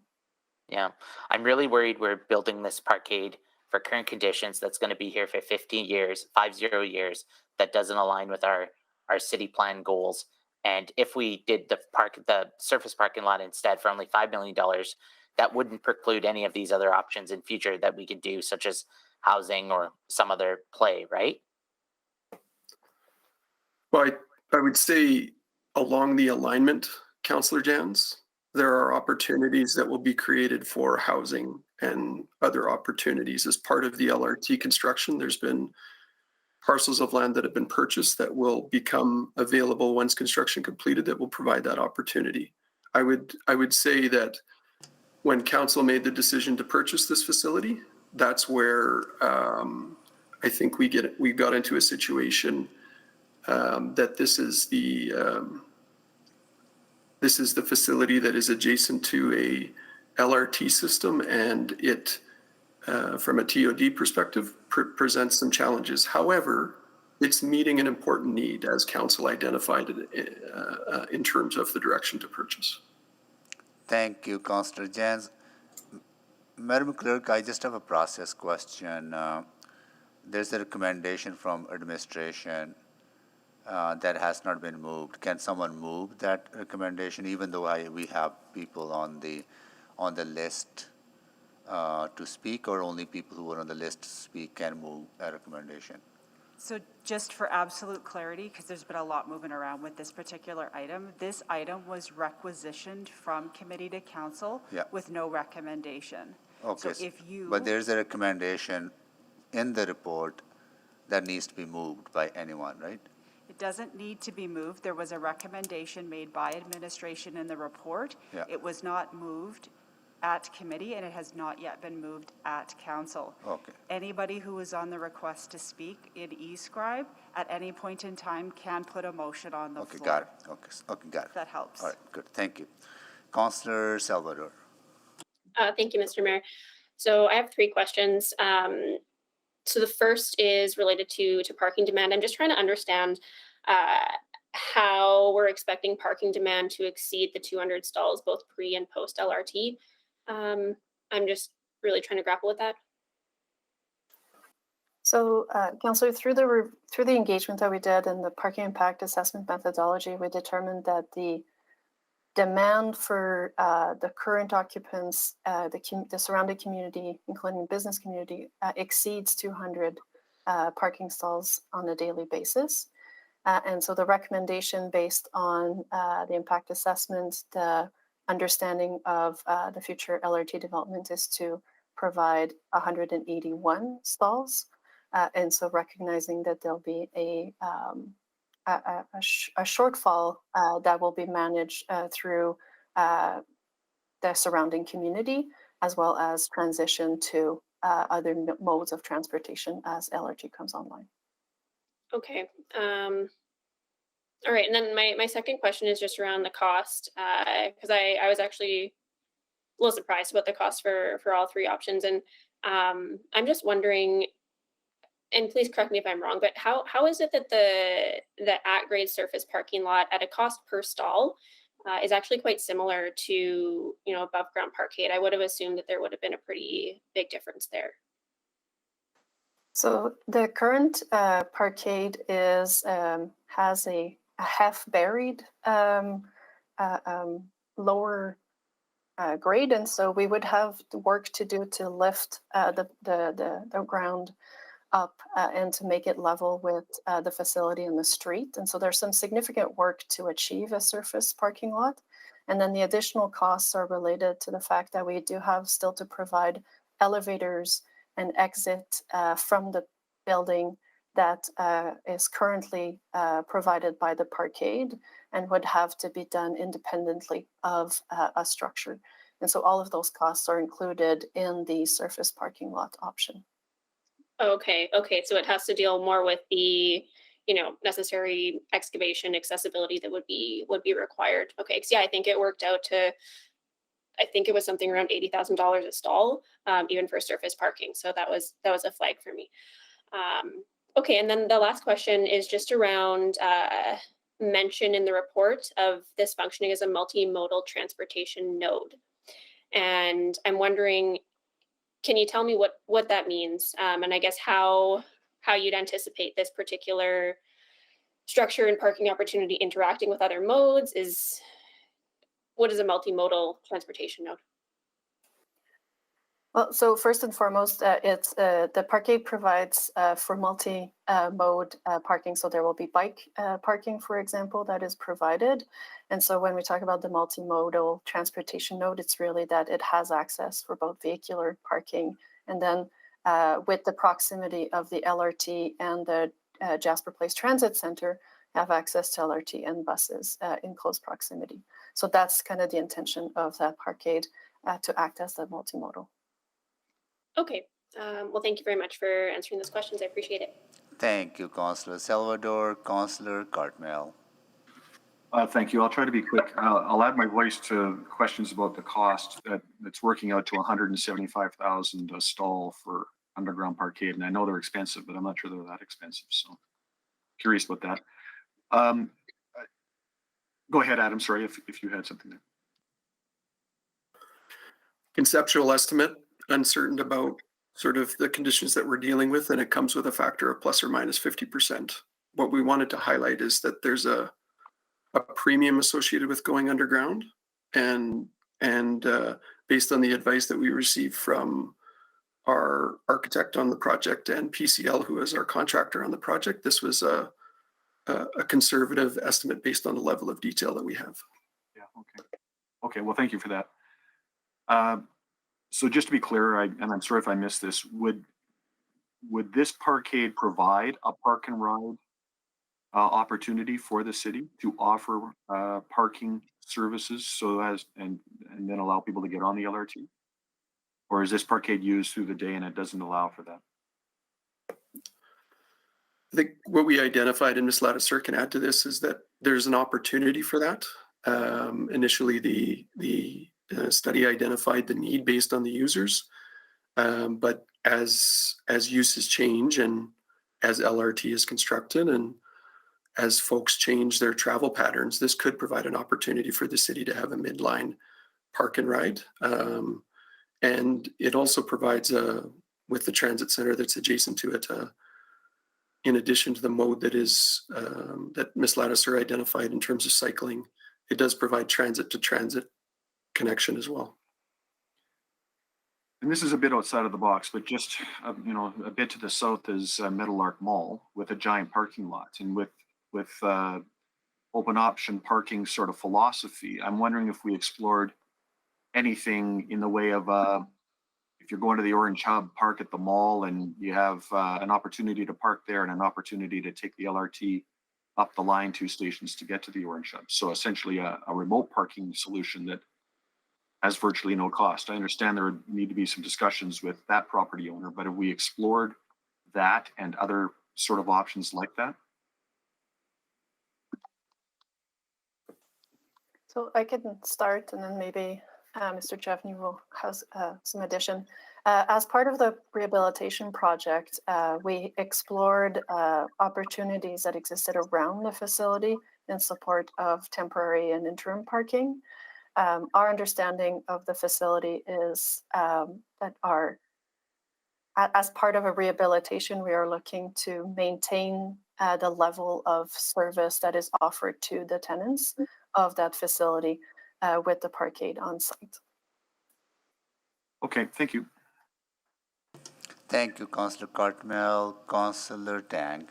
Yeah, I'm really worried we're building this parkade for current conditions that's going to be here for 50 years, 50 years, that doesn't align with our city plan goals. And if we did the surface parking lot instead for only $5 million, that wouldn't preclude any of these other options in future that we could do, such as housing or some other play, right? Well, I would say along the alignment, Councillor Jans, there are opportunities that will be created for housing and other opportunities as part of the LRT construction. There's been parcels of land that have been purchased that will become available once construction completed that will provide that opportunity. I would say that when council made the decision to purchase this facility, that's where I think we got into a situation that this is the facility that is adjacent to a LRT system, and it, from a TOD perspective, presents some challenges. However, it's meeting an important need as council identified it in terms of the direction to purchase. Thank you, Councillor Jans. Madam Clerk, I just have a process question. There's a recommendation from administration that has not been moved. Can someone move that recommendation, even though we have people on the list to speak, or only people who are on the list to speak can move a recommendation? So just for absolute clarity, because there's been a lot moving around with this particular item, this item was requisitioned from committee to council with no recommendation. Okay, so if you... but there's a recommendation in the report that needs to be moved by anyone, right? It doesn't need to be moved. There was a recommendation made by administration in the report. Yeah. It was not moved at committee, and it has not yet been moved at council. Okay. Anybody who is on the request to speak in eScribe at any point in time can put a motion on the floor. Got it. Okay, got it. That helps. All right, good. Thank you. Councillor Salvador. Thank you, Mr. Mayor. So I have 3 questions. So the first is related to parking demand. I'm just trying to understand how we're expecting parking demand to exceed the 200 stalls, both pre and post LRT. I'm just really trying to grapple with that. So, Councillor, through the engagement that we did and the parking impact assessment methodology, we determined that the demand for the current occupants, the surrounding community, including business community, exceeds 200 parking stalls on a daily basis. And so the recommendation based on the impact assessment, the understanding of the future LRT development is to provide 181 stalls. And so recognizing that there'll be a shortfall that will be managed through the surrounding community, as well as transition to other modes of transportation as LRT comes online. Okay. All right. And then my second question is just around the cost, because I was actually a little surprised about the cost for all 3 options. And I'm just wondering, and please correct me if I'm wrong, but how is it that the at-grade surface parking lot at a cost per stall is actually quite similar to, above ground parkade? I would have assumed that there would have been a pretty big difference there. So the current parkade has a half buried lower grade, and so we would have work to do to lift the ground up and to make it level with the facility and the street. And so there's some significant work to achieve a surface parking lot. And then the additional costs are related to the fact that we do have still to provide elevators and exit from the building that is currently provided by the parkade and would have to be done independently of a structure. And so all of those costs are included in the surface parking lot option. Okay, so it has to deal more with the, necessary excavation accessibility that would be required. Okay, because I think it worked out to, I think it was something around $80,000 a stall, even for surface parking. So that was a flag for me. Okay, and then the last question is just around mention in the report of this functioning as a multimodal transportation node. And I'm wondering, can you tell me what that means? And I guess how you'd anticipate this particular structure and parking opportunity interacting with other modes? What is a multimodal transportation node? Well, so first and foremost, it's the parkade provides for multi-mode parking. So there will be bike parking, for example, that is provided. And so when we talk about the multimodal transportation node, it's really that it has access for both vehicular parking and then with the proximity of the LRT and the Jasper Place Transit Center, have access to LRT and buses in close proximity. So that's kind of the intention of that parkade to act as the multimodal. Okay. Well, thank you very much for answering those questions. I appreciate it. Thank you, Councillor Salvador. Councillor Cartmel. Thank you. I'll try to be quick. I'll add my voice to questions about the cost. It's working out to $175,000 a stall for underground parkade, and I know they're expensive, but I'm not sure they're that expensive. So curious about that. Go ahead, Adam. Sorry if you had something there. Conceptual estimate, uncertain about sort of the conditions that we're dealing with, and it comes with a factor of plus or minus 50%. What we wanted to highlight is that there's a premium associated with going underground, and based on the advice that we received from our architect on the project and PCL, who is our contractor on the project, this was a conservative estimate based on the level of detail that we have. Yeah, okay, well, thank you for that. So just to be clear, and I'm sorry if I missed this, would this parkade provide a park and ride opportunity for the city to offer parking services and then allow people to get on the LRT? Or is this parkade used through the day and it doesn't allow for that? I think what we identified, and Ms. Ladisser can add to this, is that there's an opportunity for that. Initially, the study identified the need based on the users, but as uses change and as LRT is constructed and as folks change their travel patterns, this could provide an opportunity for the city to have a midline park and ride. And it also provides, with the transit center that's adjacent to it, in addition to the mode that is that Ms. Ladisser identified in terms of cycling, it does provide transit to transit connection as well. And this is a bit outside of the box, but just a bit to the south is Meadowlark Mall with a giant parking lot, and with open option parking sort of philosophy. I'm wondering if we explored anything in the way of if you're going to the Orange Hub, park at the mall, and you have an opportunity to park there and an opportunity to take the LRT up the line 2 stations to get to the Orange Hub. So essentially a remote parking solution that has virtually no cost. I understand there would need to be some discussions with that property owner, but have we explored that and other sort of options like that? So I can start, and then maybe Mr. Jevny will have some addition. As part of the rehabilitation project, we explored opportunities that existed around the facility in support of temporary and interim parking. Our understanding of the facility is that as part of a rehabilitation, we are looking to maintain the level of service that is offered to the tenants of that facility with the parkade on site. Okay, thank you. Thank you, Councillor Cartmel. Councillor Tang.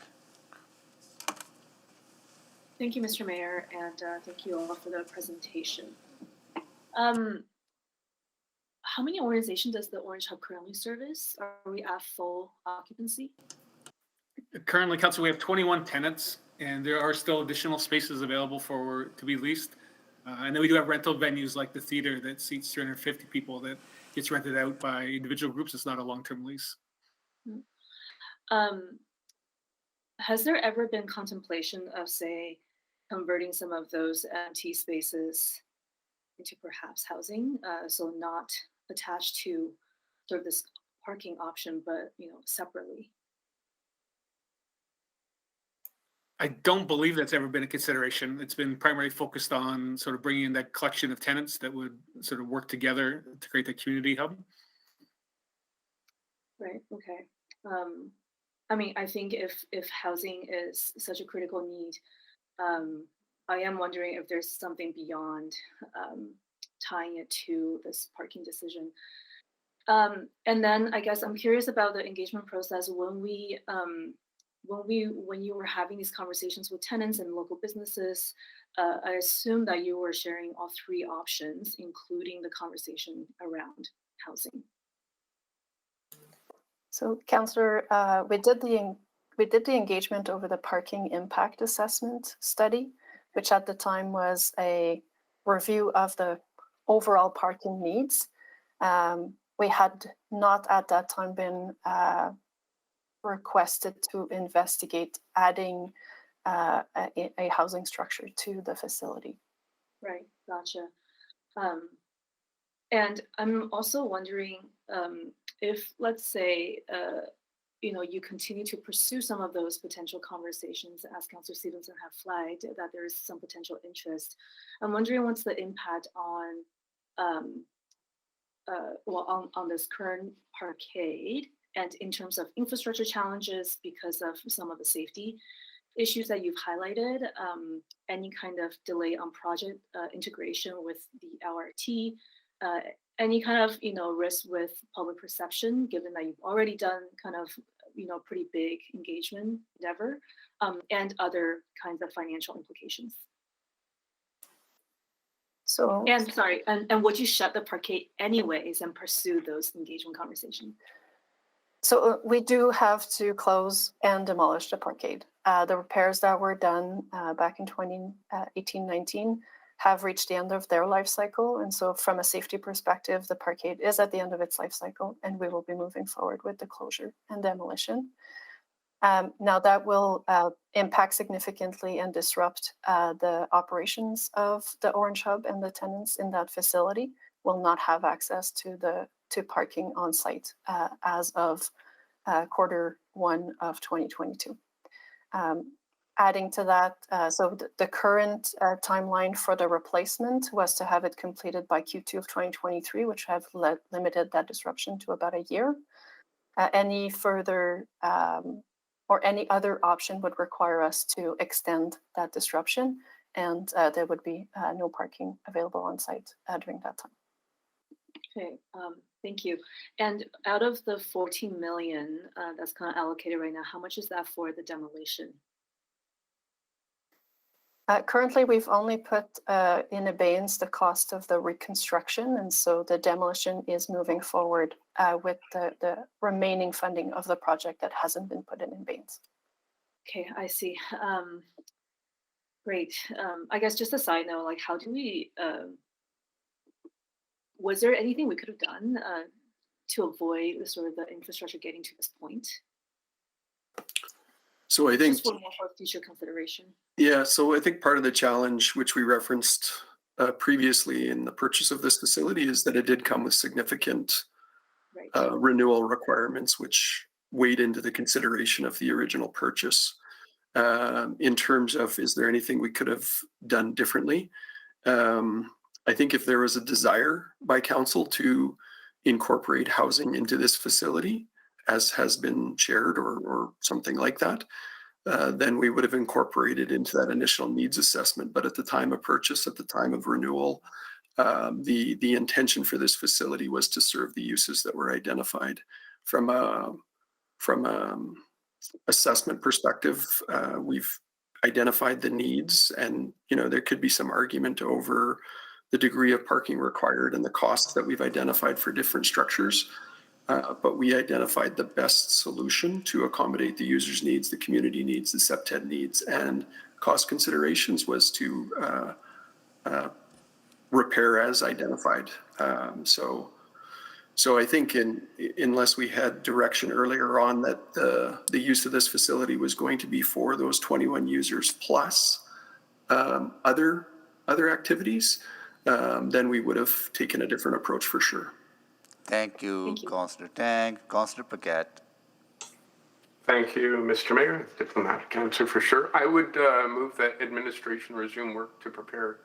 Thank you, Mr. Mayor, and thank you all for the presentation. How many organizations does the Orange Hub currently service? Are we at full occupancy? Currently, Council, we have 21 tenants, and there are still additional spaces available to be leased. And then we do have rental venues like the theater that seats 350 people that gets rented out by individual groups. It's not a long-term lease. Has there ever been contemplation of, say, converting some of those empty spaces into perhaps housing, so not attached to sort of this parking option, but separately? I don't believe that's ever been a consideration. It's been primarily focused on sort of bringing in that collection of tenants that would sort of work together to create that community hub. Right. Okay. I mean, I think if housing is such a critical need, I am wondering if there's something beyond tying it to this parking decision. And then I guess I'm curious about the engagement process when you were having these conversations with tenants and local businesses. I assume that you were sharing all three options, including the conversation around housing. So, Councillor, we did the engagement over the parking impact assessment study, which at the time was a review of the overall parking needs. We had not at that time been requested to investigate adding a housing structure to the facility. Right, gotcha. And I'm also wondering if, let's say, you continue to pursue some of those potential conversations, as Councillor Stevenson have flagged, that there is some potential interest. I'm wondering what's the impact on this current parkade, and in terms of infrastructure challenges because of some of the safety issues that you've highlighted, any kind of delay on project integration with the LRT, any kind of risk with public perception, given that you've already done kind of pretty big engagement endeavor, and other kinds of financial implications. So, and sorry, and would you shut the parkade anyways and pursue those engagement conversations? So we do have to close and demolish the parkade. The repairs that were done back in 2018-19 have reached the end of their life cycle. And so from a safety perspective, the parkade is at the end of its life cycle, and we will be moving forward with the closure and demolition. Now that will impact significantly and disrupt the operations of the Orange Hub, and the tenants in that facility will not have access to parking on site as of Q1 of 2022. Adding to that, so the current timeline for the replacement was to have it completed by Q2 of 2023, which have limited that disruption to about a year. Any further or any other option would require us to extend that disruption, and there would be no parking available on site during that time. Okay, thank you. And out of the 14 million that's kind of allocated right now, how much is that for the demolition? Currently, we've only put in abeyance the cost of the reconstruction, and so the demolition is moving forward with the remaining funding of the project that hasn't been put in abeyance. Okay, I see. Great. I guess just a side note, like, how do we? Was there anything we could have done to avoid the infrastructure getting to this point? So I think just one more for future consideration. Yeah, so I think part of the challenge, which we referenced previously in the purchase of this facility, is that it did come with significant renewal requirements, which weighed into the consideration of the original purchase. In terms of, is there anything we could have done differently? I think if there was a desire by council to incorporate housing into this facility, as has been shared or something like that, then we would have incorporated into that initial needs assessment. But at the time of purchase, at the time of renewal, The intention for this facility was to serve the uses that were identified. From assessment perspective, we've identified the needs, and there could be some argument over the degree of parking required and the costs that we've identified for different structures. But we identified the best solution to accommodate the user's needs, the community needs, the SEPTED needs, and cost considerations was to repair as identified. So I think unless we had direction earlier on that the use of this facility was going to be for those 21 users plus other activities, then we would have taken a different approach for sure. Thank you, Councillor Tang. Councillor Paquette. Thank you, Mr. Mayor. Diplomatic answer for sure. I would move that administration resume work to prepare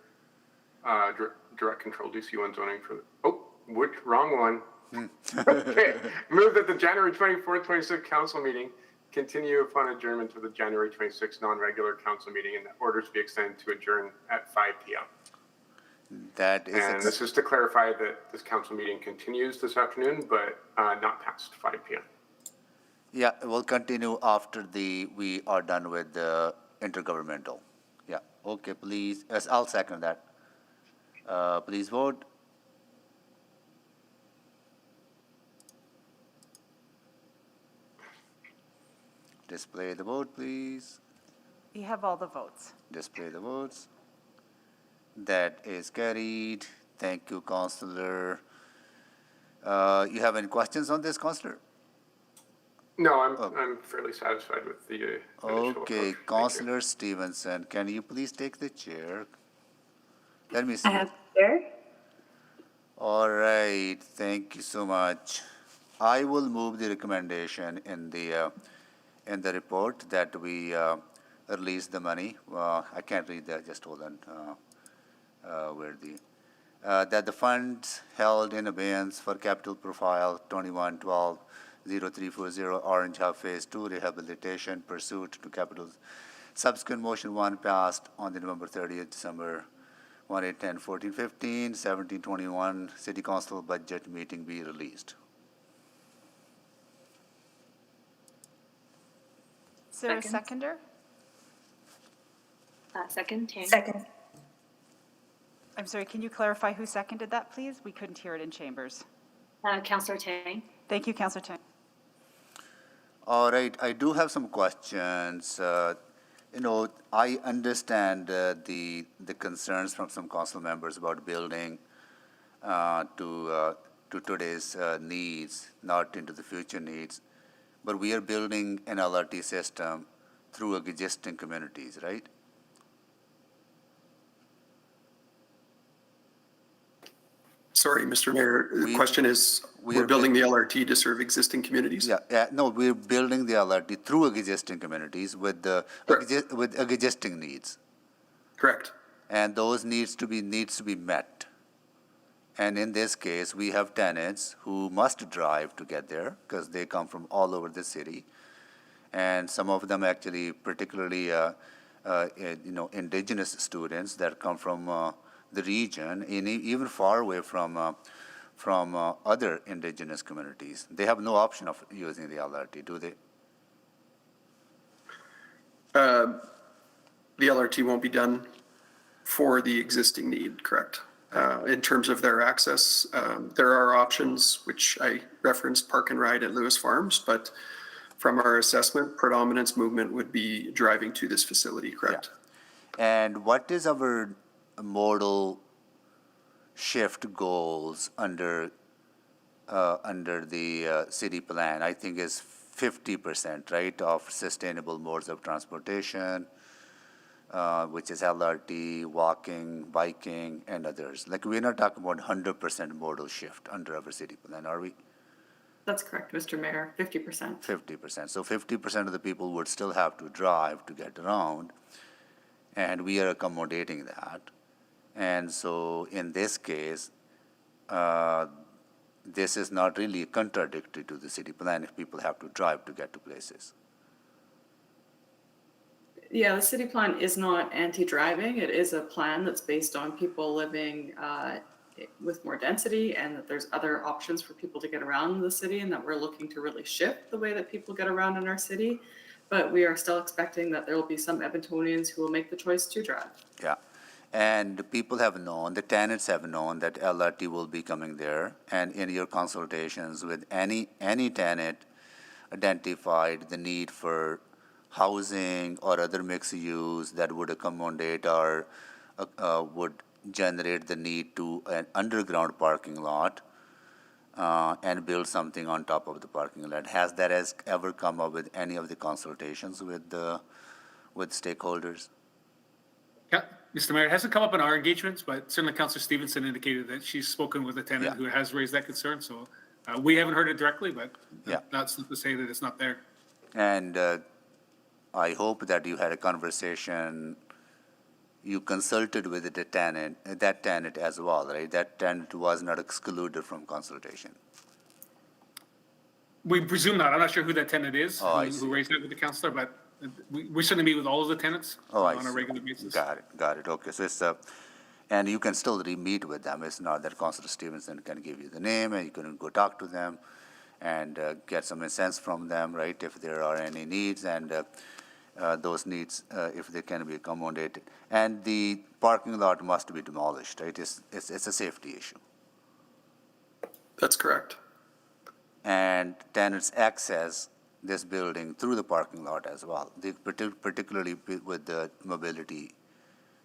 direct control DC1 zoning for wrong one. Okay. Move that the January 24th, 26th council meeting continue upon adjournment to the January 26th non-regular council meeting, and that orders be extended to adjourn at 5 p.m. And this is to clarify that this council meeting continues this afternoon, but not past 5 p.m. Yeah, we'll continue after we are done with the intergovernmental. Yeah, okay, please. Yes, I'll second that. Please vote. Display the vote, please. We have all the votes. Display the votes. That is carried. Thank you, Councillor. You have any questions on this, Councillor? No, I'm fairly satisfied with the initial Okay, approach. Councillor Stevenson, can you please take the chair? Let me see. I have chair. All right, thank you so much. I will move the recommendation in the report that we release the money. I can't read that. Just hold on. That the funds held in abeyance for capital profile 2112-0340 Orange Hub Phase 2 rehabilitation pursuant to capital subsequent motion 1 passed on the November 30th, December 1, 8, 10, 14, 15, 17, 21 City Council budget meeting be released. Is there a seconder? Second, Tang. Second. I'm sorry, can you clarify who seconded that, please? We couldn't hear it in chambers. Councillor Tang. Thank you, Councillor Tang. All right, I do have some questions. I understand the concerns from some council members about building to today's needs, not into the future needs. But we are building an LRT system through existing communities, right? Sorry, Mr. Mayor, the question is, we're building the LRT to serve existing communities? No, we're building the LRT through existing communities with existing needs. Correct. And those needs to be met. And in this case, we have tenants who must drive to get there because they come from all over the city. And some of them actually, particularly, indigenous students that come from the region, even far away from other indigenous communities. They have no option of using the LRT, do they? The LRT won't be done for the existing need, correct? In terms of their access, there are options, which I referenced park and ride at Lewis Farms, but from our assessment, predominance movement would be driving to this facility, correct? Yeah. And what is our modal shift goals under the city plan? I think is 50%, right, of sustainable modes of transportation, which is LRT, walking, biking, and others. Like, we're not talking about 100% modal shift under our city plan, are we? That's correct, Mr. Mayor, 50%. 50%. So 50% of the people would still have to drive to get around, and we are accommodating that. And so in this case, this is not really contradictory to the city plan if people have to drive to get to places. Yeah, the city plan is not anti-driving. It is a plan that's based on people living with more density, and that there's other options for people to get around the city, and that we're looking to really shift the way that people get around in our city. But we are still expecting that there will be some Edmontonians who will make the choice to drive. Yeah. And people have known, the tenants have known that LRT will be coming there. And in your consultations with any tenant identified the need for housing or other mixed use that would accommodate or would generate the need to an underground parking lot and build something on top of the parking lot. Has ever come up with any of the consultations with stakeholders? Yeah, Mr. Mayor, it hasn't come up in our engagements, but certainly Councillor Stevenson indicated that she's spoken with a tenant who has raised that concern. So we haven't heard it directly, but that's not to say that it's not there. And I hope that you had a conversation, you consulted with that tenant as well, right? That tenant was not excluded from consultation. We presume not. I'm not sure who that tenant is who raised that with the councillor, but we certainly meet with all of the tenants on a regular basis. Got it. Okay, so it's and you can still re-meet with them. It's not that Councillor Stevenson can give you the name and you can go talk to them and get some sense from them, right? If there are any needs and those needs, if they can be accommodated. And the parking lot must be demolished, right? It's a safety issue. That's correct. And tenants access this building through the parking lot as well, particularly with the mobility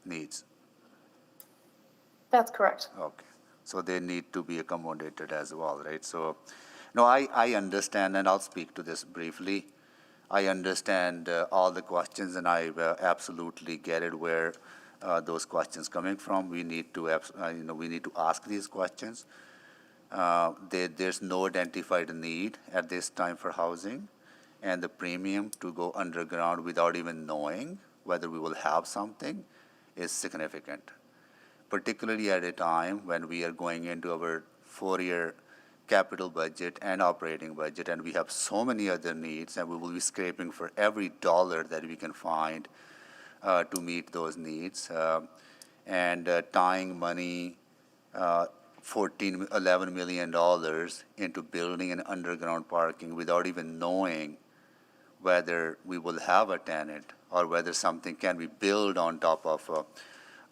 needs. That's correct. Okay, so they need to be accommodated as well, right? So, no, I understand, and I'll speak to this briefly. I understand all the questions, and I absolutely get it where those questions coming from. We need to, we need to ask these questions. There's no identified need at this time for housing, and the premium to go underground without even knowing whether we will have something is significant, particularly at a time when we are going into our 4-year capital budget and operating budget, and we have so many other needs, and we will be scraping for every dollar that we can find to meet those needs, and tying money, $11 million into building an underground parking without even knowing whether we will have a tenant or whether something can be built on top of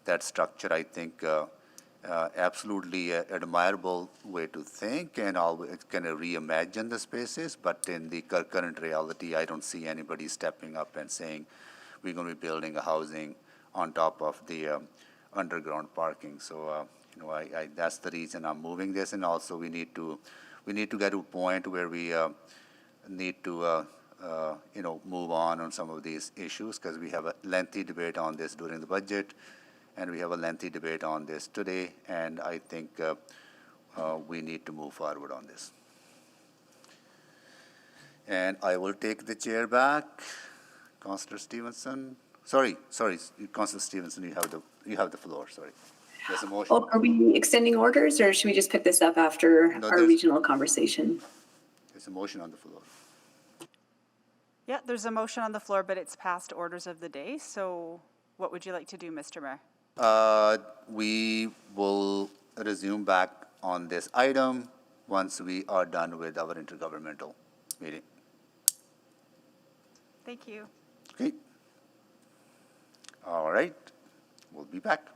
that structure. I think absolutely admirable way to think, and always kind of reimagine the spaces, but in the current reality, I don't see anybody stepping up and saying we're going to be building a housing on top of the underground parking. So that's the reason I'm moving this, and also we need to get to a point where we need to move on some of these issues, because we have a lengthy debate on this during the budget, and we have a lengthy debate on this today, and I think we need to move forward on this. And I will take the chair back. Councillor Stevenson. Sorry, Councillor Stevenson, you have the floor. Sorry. There's a motion. Oh, are we extending orders, or should we just pick this up after our regional conversation? There's a motion on the floor. Yeah, there's a motion on the floor, but it's past orders of the day. So what would you like to do, Mr. Mayor? We will resume back on this item once we are done with our intergovernmental meeting. Thank you. Okay. All right. We'll be back.